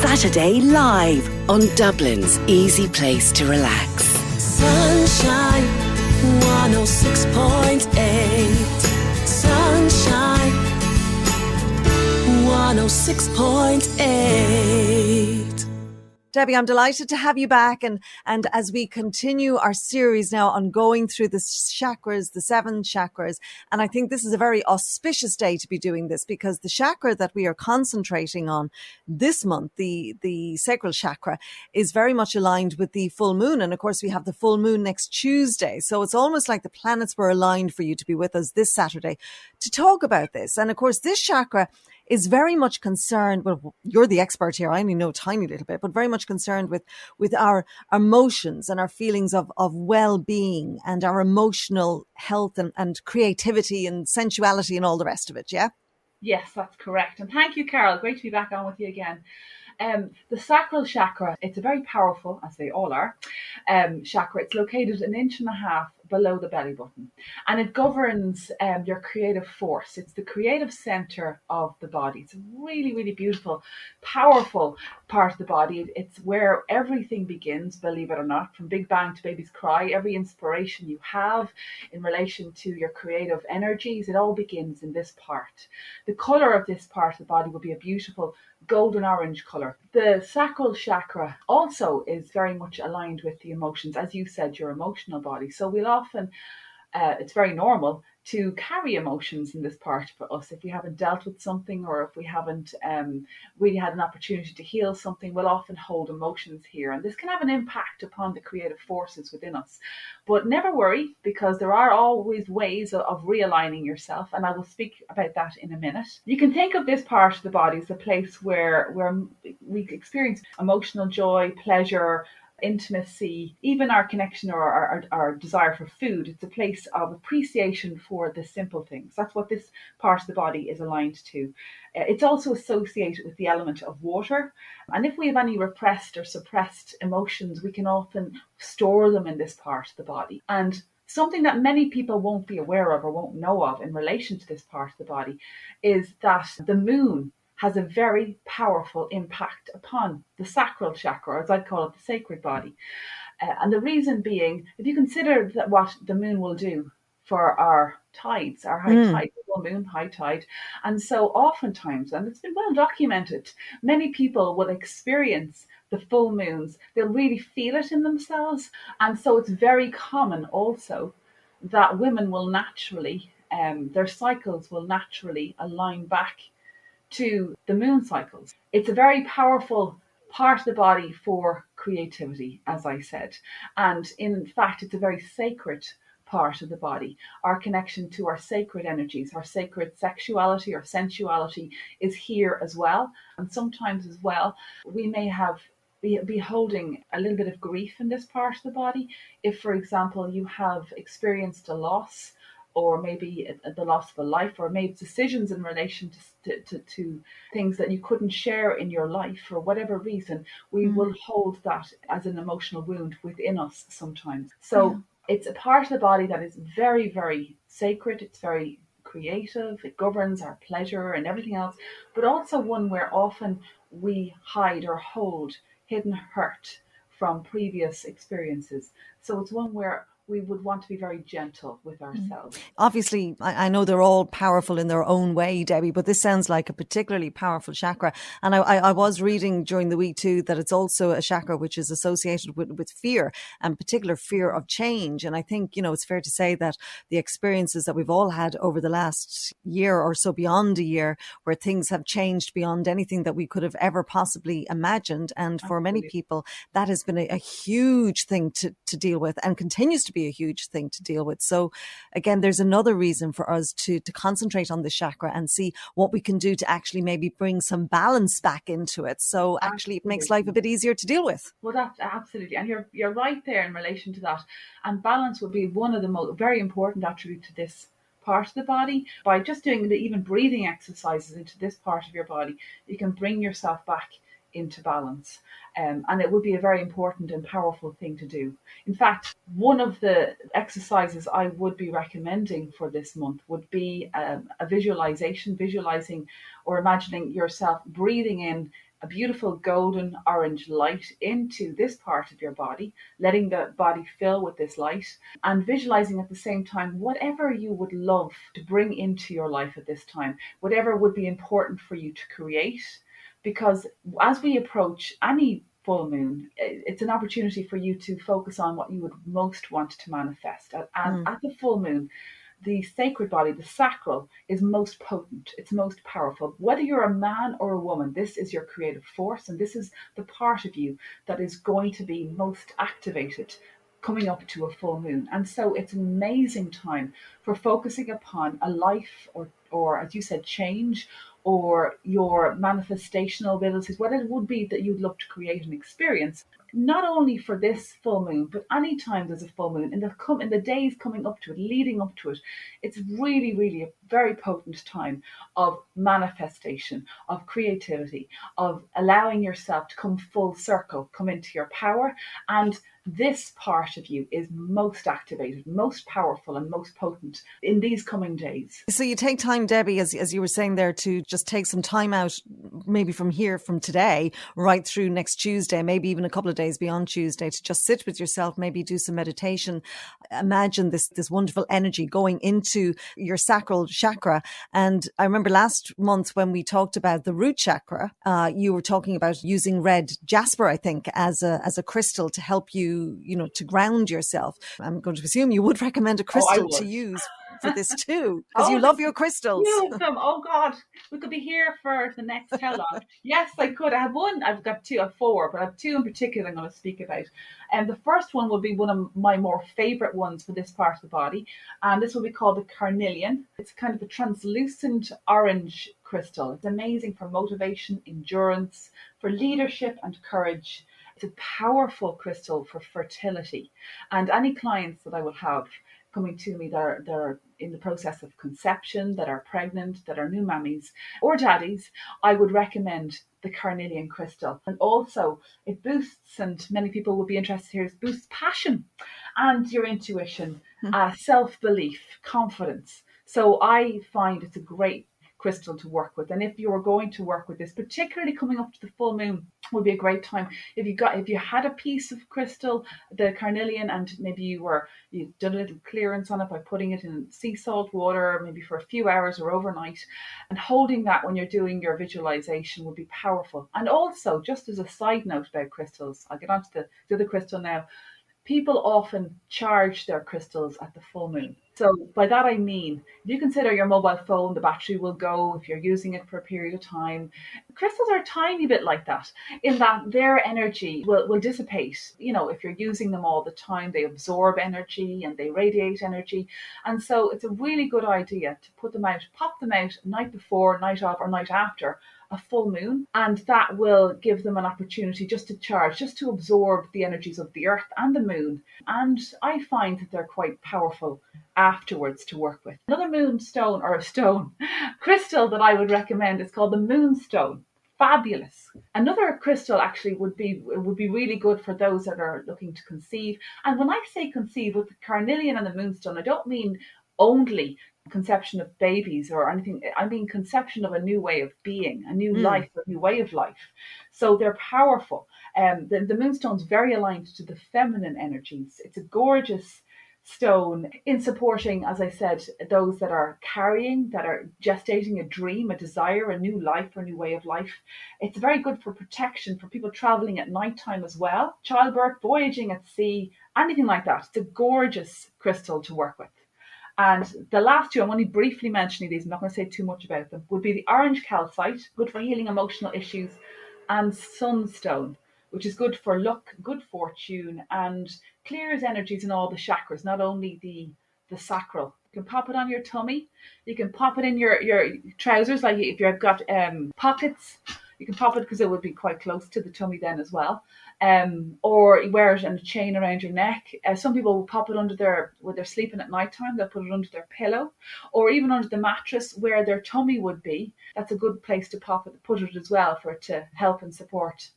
Saturday live on Dublin's easy place to relax. Sunshine 106.8. Sunshine 106.8. Debbie, I'm delighted to have you back. And as we continue our series now on going through the chakras, the 7 chakras, and I think this is a very auspicious day to be doing this, because the chakra that we are concentrating on this month, the sacral chakra, is very much aligned with the full moon. And of course, we have the full moon next Tuesday. So it's almost like the planets were aligned for you to be with us this Saturday to talk about this. And of course, this chakra is very much concerned, well, you're the expert here, I only know a tiny little bit, but very much concerned with our emotions and our feelings of well-being and our emotional health and creativity and sensuality and all the rest of it, yeah? Yes, that's correct. And thank you, Carol. Great to be back on with you again. The sacral chakra, it's a very powerful, as they all are, chakra. It's located 1.5 inches below the belly button, and it governs your creative force. It's the creative center of the body. It's a really, really beautiful, powerful part of the body. It's where everything begins, believe it or not, from Big Bang to Baby's Cry. Every inspiration you have in relation to your creative energies, it all begins in this part. The color of this part of the body will be a beautiful golden orange color. The sacral chakra also is very much aligned with the emotions, as you said, your emotional body. So we'll often, it's very normal to carry emotions in this part for us. If we haven't dealt with something, or if we haven't really had an opportunity to heal something, we'll often hold emotions here. And this can have an impact upon the creative forces within us. But never worry, because there are always ways of realigning yourself. And I will speak about that in a minute. You can think of this part of the body as a place where we experience emotional joy, pleasure, intimacy, even our connection or our desire for food. It's a place of appreciation for the simple things. That's what this part of the body is aligned to. It's also associated with the element of water. And if we have any repressed or suppressed emotions, we can often store them in this part of the body. And something that many people won't be aware of or won't know of in relation to this part of the body is that the moon has a very powerful impact upon the sacral chakra, or as I'd call it, the sacred body. And the reason being, if you consider that what the moon will do for our tides, our high tide, full moon, high tide. And so oftentimes, and it's been well documented, many people will experience the full moons. They'll really feel it in themselves. And so it's very common also that women will naturally, their cycles will naturally align back to the moon cycles. It's a very powerful part of the body for creativity, as I said. And in fact, it's a very sacred part of the body. Our connection to our sacred energies, our sacred sexuality or sensuality is here as well. And sometimes as well, we may be holding a little bit of grief in this part of the body. If, for example, you have experienced a loss, or maybe the loss of a life, or made decisions in relation to things that you couldn't share in your life for whatever reason, we will hold that as an emotional wound within us sometimes. So it's a part of the body that is very, very sacred. It's very creative. It governs our pleasure and everything else, but also one where often we hide or hold hidden hurt from previous experiences. So it's one where we would want to be very gentle with ourselves. Obviously, I know they're all powerful in their own way, Debbie, but this sounds like a particularly powerful chakra. And I was reading during the week too that it's also a chakra which is associated with fear, and particular fear of change. And I think, it's fair to say that the experiences that we've all had over the last year or so, beyond a year, where things have changed beyond anything that we could have ever possibly imagined. And for many people, that has been a huge thing to deal with, and continues to be a huge thing to deal with. So again, there's another reason for us to concentrate on the chakra and see what we can do to actually maybe bring some balance back into it. So actually it makes life a bit easier to deal with. Well, that's absolutely. And you're right there in relation to that. And balance would be one of the most very important attributes to this part of the body. By just doing even breathing exercises into this part of your body, you can bring yourself back into balance. And it would be a very important and powerful thing to do. In fact, one of the exercises I would be recommending for this month would be a visualizing or imagining yourself breathing in a beautiful golden orange light into this part of your body, letting the body fill with this light, and visualizing at the same time whatever you would love to bring into your life at this time, whatever would be important for you to create. Because as we approach any full moon, it's an opportunity for you to focus on what you would most want to manifest. And at the full moon, the sacred body, the sacral, is most potent. It's most powerful. Whether you're a man or a woman, this is your creative force, and this is the part of you that is going to be most activated coming up to a full moon. And so it's an amazing time for focusing upon a life or as you said, change, or your manifestational abilities, what it would be that you'd love to create and experience, not only for this full moon, but any time there's a full moon, in the days coming up to it, leading up to it. It's really, really a very potent time of manifestation, of creativity, of allowing yourself to come full circle, come into your power. And this part of you is most activated, most powerful, and most potent in these coming days. So you take time, Debbie, as you were saying there, to just take some time out, maybe from today, right through next Tuesday, maybe even a couple of days beyond Tuesday, to just sit with yourself, maybe do some meditation. Imagine this wonderful energy going into your sacral chakra. And I remember last month when we talked about the root chakra, you were talking about using red jasper, I think, as a crystal to help you, to ground yourself. I'm going to assume you would recommend a crystal to use for this too, because you love your crystals. You of them. Oh God, we could be here for the next how long? Yes, I could. I have one. I've got two. I have four, but I have two in particular I'm going to speak about. And the first one will be one of my more favorite ones for this part of the body, and this will be called the carnelian. It's kind of a translucent orange crystal. It's amazing for motivation, endurance, for leadership and courage. It's a powerful crystal for fertility. And any clients that I will have coming to me that are in the process of conception, that are pregnant, that are new mammies or daddies, I would recommend the carnelian crystal. And also it boosts, and many people will be interested here, it boosts passion and your intuition, self-belief, confidence. So I find it's a great crystal to work with. And if you're going to work with this, particularly coming up to the full moon, would be a great time. If you had a piece of crystal, the carnelian, and maybe you've done a little clearance on it by putting it in sea salt water, maybe for a few hours or overnight, and holding that when you're doing your visualization would be powerful. And also, just as a side note about crystals, I'll get on to the other crystal now. People often charge their crystals at the full moon. So by that I mean, if you consider your mobile phone, the battery will go if you're using it for a period of time. Crystals are a tiny bit like that, in that their energy will dissipate. If you're using them all the time, they absorb energy and they radiate energy. And so it's a really good idea to put them out, pop them out night before, night of, or night after a full moon, and that will give them an opportunity just to charge, just to absorb the energies of the earth and the moon. And I find that they're quite powerful afterwards to work with. Another moonstone, or a stone crystal that I would recommend is called the moonstone. Fabulous. Another crystal actually would be really good for those that are looking to conceive. And when I say conceive, with the carnelian and the moonstone, I don't mean only conception of babies or anything. I mean conception of a new way of being, a new life, a new way of life. So they're powerful. The moonstone's very aligned to the feminine energies. It's a gorgeous stone in supporting, as I said, those that are carrying, that are gestating a dream, a desire, a new life, or a new way of life. It's very good for protection for people traveling at nighttime as well, childbirth, voyaging at sea, anything like that. It's a gorgeous crystal to work with. And the last two, I'm only briefly mentioning these, I'm not going to say too much about them, would be the orange calcite, good for healing emotional issues, and sunstone, which is good for luck, good fortune, and clears energies in all the chakras, not only the sacral. You can pop it on your tummy, you can pop it in your trousers, like if you've got pockets, you can pop it because it would be quite close to the tummy then as well. Or you wear it in a chain around your neck. Some people will pop it when they're sleeping at night time, they'll put it under their pillow, or even under the mattress where their tummy would be. That's a good place to put it as well, for it to help and support,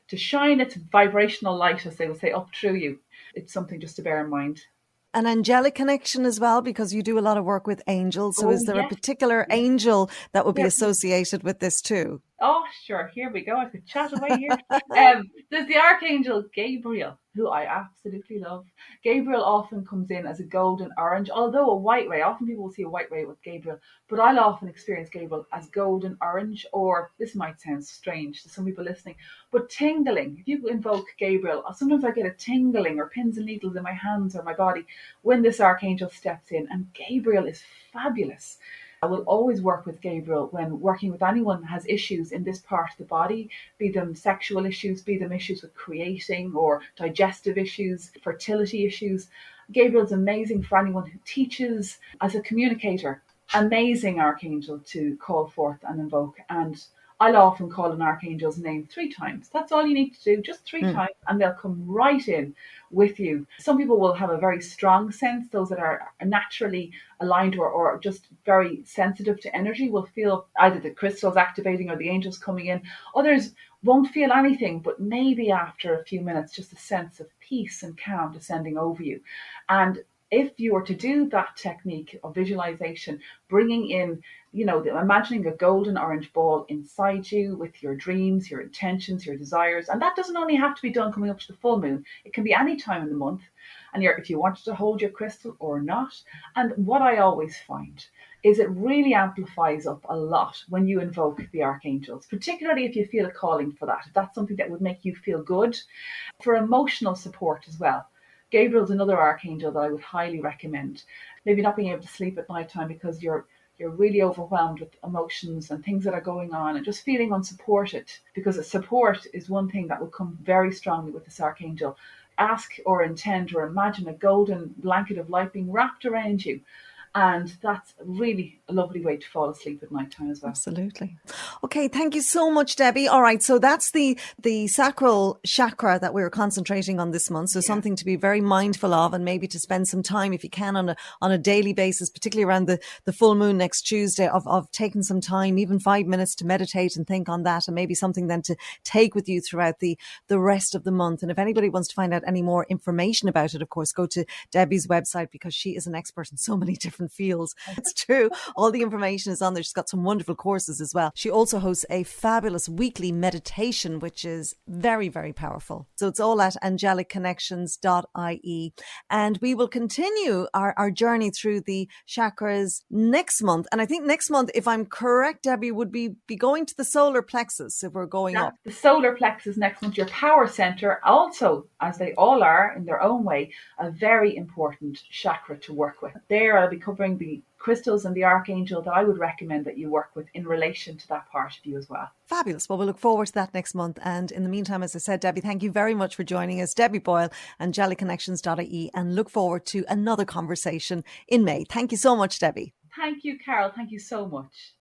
to shine its vibrational light, as they will say, up through you. It's something just to bear in mind. An angelic connection as well, because you do a lot of work with angels. So is there a particular angel that would be associated with this too? Oh, sure. Here we go. I could chat away here. There's the Archangel Gabriel, who I absolutely love. Gabriel often comes in as a golden orange, although a white ray. Often people will see a white ray with Gabriel, but I'll often experience Gabriel as golden orange, or this might sound strange to some people listening, but tingling. If you invoke Gabriel, sometimes I get a tingling or pins and needles in my hands or my body when this Archangel steps in, and Gabriel is fabulous. I will always work with Gabriel when working with anyone who has issues in this part of the body, be them sexual issues, be them issues with creating or digestive issues, fertility issues. Gabriel's amazing for anyone who teaches as a communicator. Amazing Archangel to call forth and invoke. And I'll often call an Archangel's name 3 times. That's all you need to do, just 3 times, and they'll come right in with you. Some people will have a very strong sense. Those that are naturally aligned or just very sensitive to energy will feel either the crystals activating or the angels coming in. Others won't feel anything, but maybe after a few minutes, just a sense of peace and calm descending over you. And if you were to do that technique of visualization, bringing in, imagining a golden orange ball inside you with your dreams, your intentions, your desires, and that doesn't only have to be done coming up to the full moon. It can be any time in the month, and if you wanted to hold your crystal or not. And what I always find is it really amplifies up a lot when you invoke the archangels, particularly if you feel a calling for that. If that's something that would make you feel good, for emotional support as well. Gabriel's another archangel that I would highly recommend. Maybe not being able to sleep at night time because you're really overwhelmed with emotions and things that are going on and just feeling unsupported, because support is one thing that will come very strongly with this archangel. Ask or intend or imagine a golden blanket of light being wrapped around you. And that's really a lovely way to fall asleep at night time as well. Absolutely. Okay, thank you so much, Debbie. All right, so that's the sacral chakra that we're concentrating on this month. So something to be very mindful of, and maybe to spend some time, if you can, on a daily basis, particularly around the full moon next Tuesday, of taking some time, even 5 minutes, to meditate and think on that, and maybe something then to take with you throughout the rest of the month. And if anybody wants to find out any more information about it, of course, go to Debbie's website, because she is an expert in so many different fields. It's true. All the information is on there. She's got some wonderful courses as well. She also hosts a fabulous weekly meditation, which is very, very powerful. So it's all at angelicconnections.ie. And we will continue our journey through the chakras next month. And I think next month, if I'm correct, Debbie, would be going to the solar plexus if we're going up. The solar plexus next month, your power center, also, as they all are in their own way, a very important chakra to work with. There I'll be covering the crystals and the archangel that I would recommend that you work with in relation to that part of you as well. Fabulous. Well, we'll look forward to that next month. And in the meantime, as I said, Debbie, thank you very much for joining us. Debbie Boyle, angelicconnections.ie, and look forward to another conversation in May. Thank you so much, Debbie. Thank you, Carol. Thank you so much.